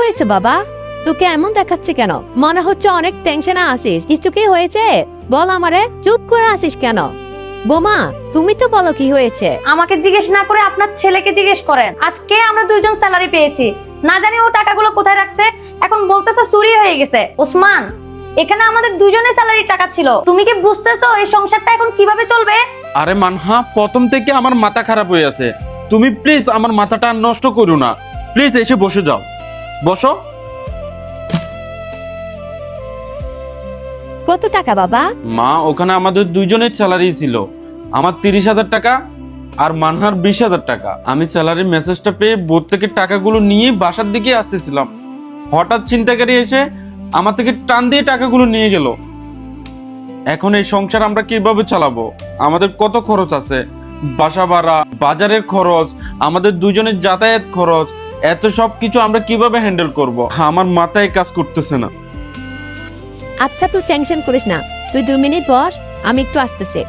হয়েছে বাবা? তোকে এমন দেখাচ্ছে কেন? মনে হচ্ছে অনেক টেনশনে আছিস। কিছু কি হয়েছে? বল আমারে। চুপ করে আছিস কেন? বোমা, তুমি তো বলো কি হয়েছে। আমাকে জিজ্ঞেস না করে আপনার ছেলেকে জিজ্ঞেস করেন। আজকে আমরা দুইজন স্যালারি পেয়েছি, না জানি ও টাকাগুলো কোথায় রাখছে। এখন বলতেছে চুরি হয়ে গেছে। ওসমান, এখানে আমাদের দুজনের স্যালারি টাকা ছিল। তুমি কি বুঝতেছো এই সংসারটা এখন কিভাবে চলবে? আরে মানহা, প্রথম থেকে আমার মাথা খারাপ হয়ে আছে। তুমি প্লিজ আমার মাথাটা আর নষ্ট করো না। প্লিজ এসে বসে যাও। বসো। কত টাকা বাবা? মা, ওখানে আমাদের দুইজনের স্যালারি ছিল। আমার 30,000 টাকা আর মানহার 20,000 টাকা। আমি স্যালারির মেসেজটা পেয়ে বোর্ড থেকে টাকাগুলো নিয়ে বাসার দিকে আসতেছিলাম, হঠাৎ ছিনতাইকারী এসে আমার থেকে টান দিয়ে টাকাগুলো নিয়ে গেল। এখন এই সংসার আমরা কিভাবে চালাবো? আমাদের কত খরচ আছে, বাসা ভাড়া, বাজারের খরচ, আমাদের দুজনের যাতায়াত খরচ, এত সব কিছু আমরা কিভাবে হ্যান্ডেল করব? আমার মাথায় কাজ করতেছে না। আচ্ছা, তুই টেনশন করিস না। তুই 2 মিনিট বস, আমি একটু আসতেছি।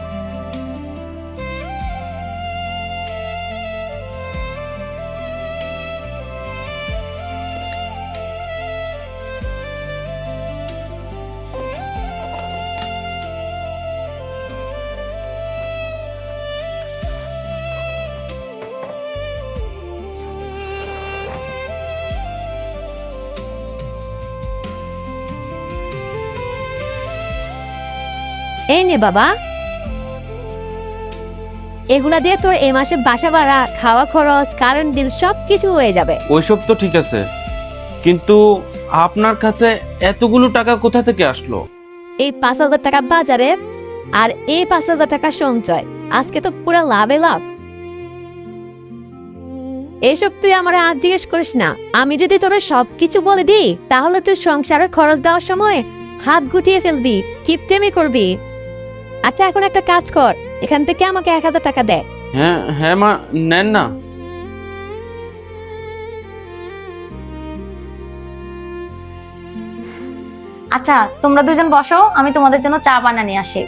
এই নে বাবা, এগুলা দিয়ে তোর এই মাসে বাসা ভাড়া, খাওয়া খরচ, কারেন্ট বিল সবকিছু হয়ে যাবে। ওইসব তো ঠিক আছে, কিন্তু আপনার কাছে এতগুলো টাকা কোথা থেকে আসলো? এই 5,000 টাকা বাজারের আর এই 5,000 টাকা সঞ্চয়। আজকে তো পুরো লাভে লাভ। এসব তুই আমার আজ জিজ্ঞেস করিস না। আমি যদি তোরে সবকিছু বলে দিই, তাহলে তুই সংসারের খরচ দেওয়ার সময় হাত গুটিয়ে ফেলবি, কিপটেমি করবি। আচ্ছা, এখন একটা কাজ কর, এখান থেকে আমাকে 1,000 টাকা দে। হ্যাঁ হ্যাঁ মা, নেন না। আচ্ছা, তোমরা দুজন বসো, আমি তোমাদের জন্য চা বানিয়ে নিয়ে আসি।